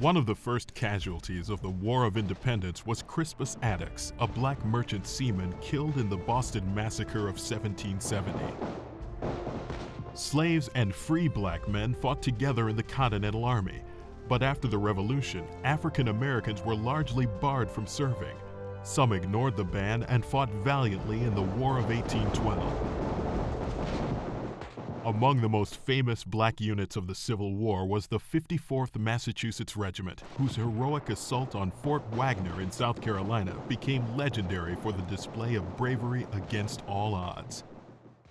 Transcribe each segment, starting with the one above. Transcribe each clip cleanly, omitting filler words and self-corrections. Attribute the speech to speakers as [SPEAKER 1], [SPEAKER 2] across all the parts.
[SPEAKER 1] One of the first casualties of the War of Independence was Crispus Attucks, a black merchant seaman killed in the Boston Massacre of 1770. Slaves and free black men fought together in the Continental Army, but after the Revolution, African Americans were largely barred from serving. Some ignored the ban and fought valiantly in the War of 1812. Among the most famous black units of the Civil War was the 54th Massachusetts Regiment, whose heroic assault on Fort Wagner in South Carolina became legendary for the display of bravery against all odds.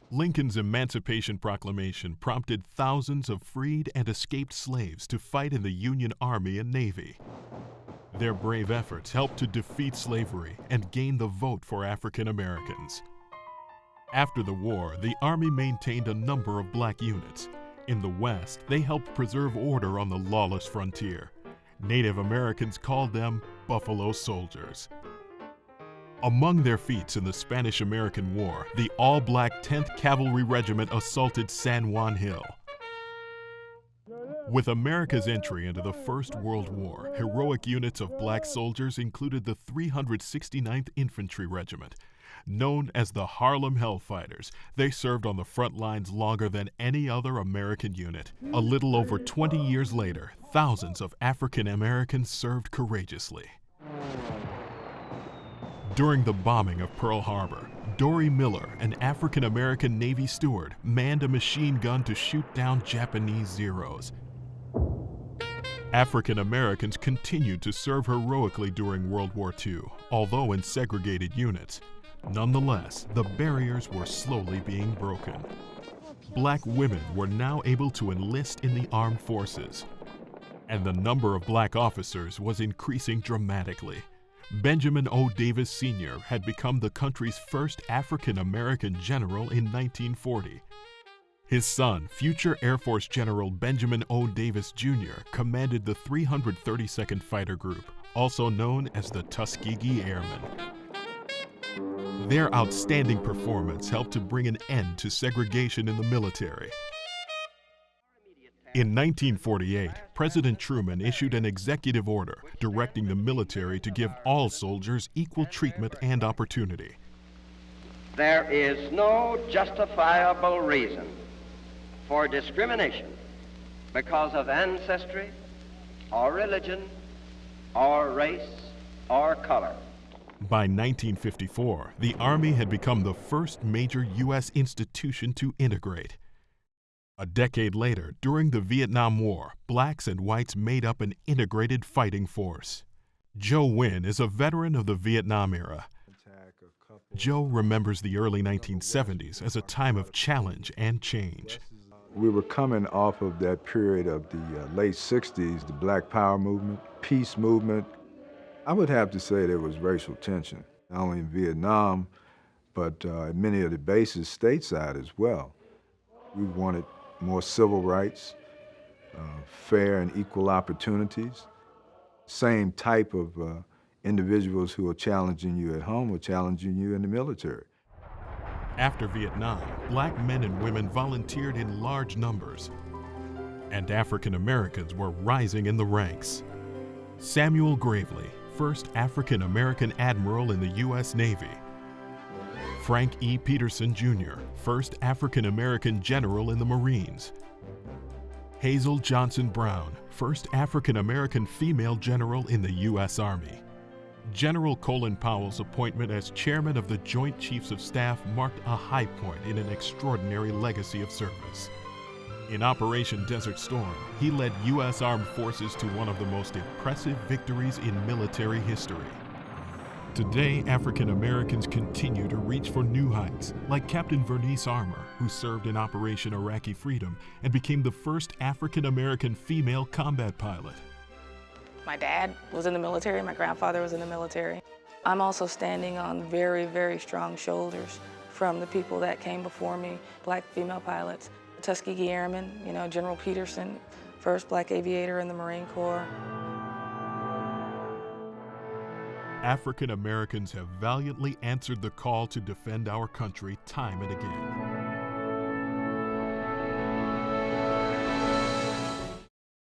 [SPEAKER 1] Lincoln's Emancipation Proclamation prompted thousands of freed and escaped slaves to fight in the Union Army and Navy. Their brave efforts helped to defeat slavery and gain the vote for African Americans. After the war, the Army maintained a number of black units. In the West, they helped preserve order on the lawless frontier. Native Americans called them Buffalo Soldiers. Among their feats in the Spanish-American War, the all-black 10th Cavalry Regiment assaulted San Juan Hill. With America's entry into the First World War, heroic units of black soldiers included the 369th Infantry Regiment. Known as the Harlem Hellfighters, they served on the front lines longer than any other American unit. A little over 20 years later, thousands of African Americans served courageously. During the bombing of Pearl Harbor, Dory Miller, an African American Navy steward, manned a machine gun to shoot down Japanese Zeros. African Americans continued to serve heroically during World War II, although in segregated units. Nonetheless, the barriers were slowly being broken. Black women were now able to enlist in the armed forces, and the number of black officers was increasing dramatically. Benjamin O. Davis Sr. had become the country's first African American general in 1940. His son, future Air Force General Benjamin O. Davis Jr., commanded the 332nd Fighter Group, also known as the Tuskegee Airmen. Their outstanding performance helped to bring an end to segregation in the military. In 1948, President Truman issued an executive order directing the military to give all soldiers equal treatment and opportunity.
[SPEAKER 2] There is no justifiable reason for discrimination because of ancestry, or religion, or race, or color.
[SPEAKER 1] By 1954, the Army had become the first major U.S. institution to integrate. A decade later, during the Vietnam War, blacks and whites made up an integrated fighting force. Joe Wynn is a veteran of the Vietnam era. Joe remembers the early 1970s as a time of challenge and change.
[SPEAKER 3] We were coming off of that period of the late 60s, the Black Power movement, peace movement. I would have to say there was racial tension, not only in Vietnam, but at many of the bases stateside as well. We wanted more civil rights, fair and equal opportunities. Same type of individuals who are challenging you at home were challenging you in the military.
[SPEAKER 1] After Vietnam, black men and women volunteered in large numbers, and African Americans were rising in the ranks. Samuel Gravely, first African American admiral in the U.S. Navy. Frank E. Peterson, Jr., first African American general in the Marines. Hazel Johnson Brown, first African American female general in the U.S. Army. General Colin Powell's appointment as chairman of the Joint Chiefs of Staff marked a high point in an extraordinary legacy of service. In Operation Desert Storm, he led U.S. Armed Forces to one of the most impressive victories in military history. Today, African Americans continue to reach for new heights, like Captain Vernice Armour, who served in Operation Iraqi Freedom and became the first African American female combat pilot.
[SPEAKER 4] My dad was in the military, my grandfather was in the military. I'm also standing on very, very strong shoulders from the people that came before me, black female pilots, Tuskegee Airmen, General Peterson, first black aviator in the Marine Corps.
[SPEAKER 1] African Americans have valiantly answered the call to defend our country time and again.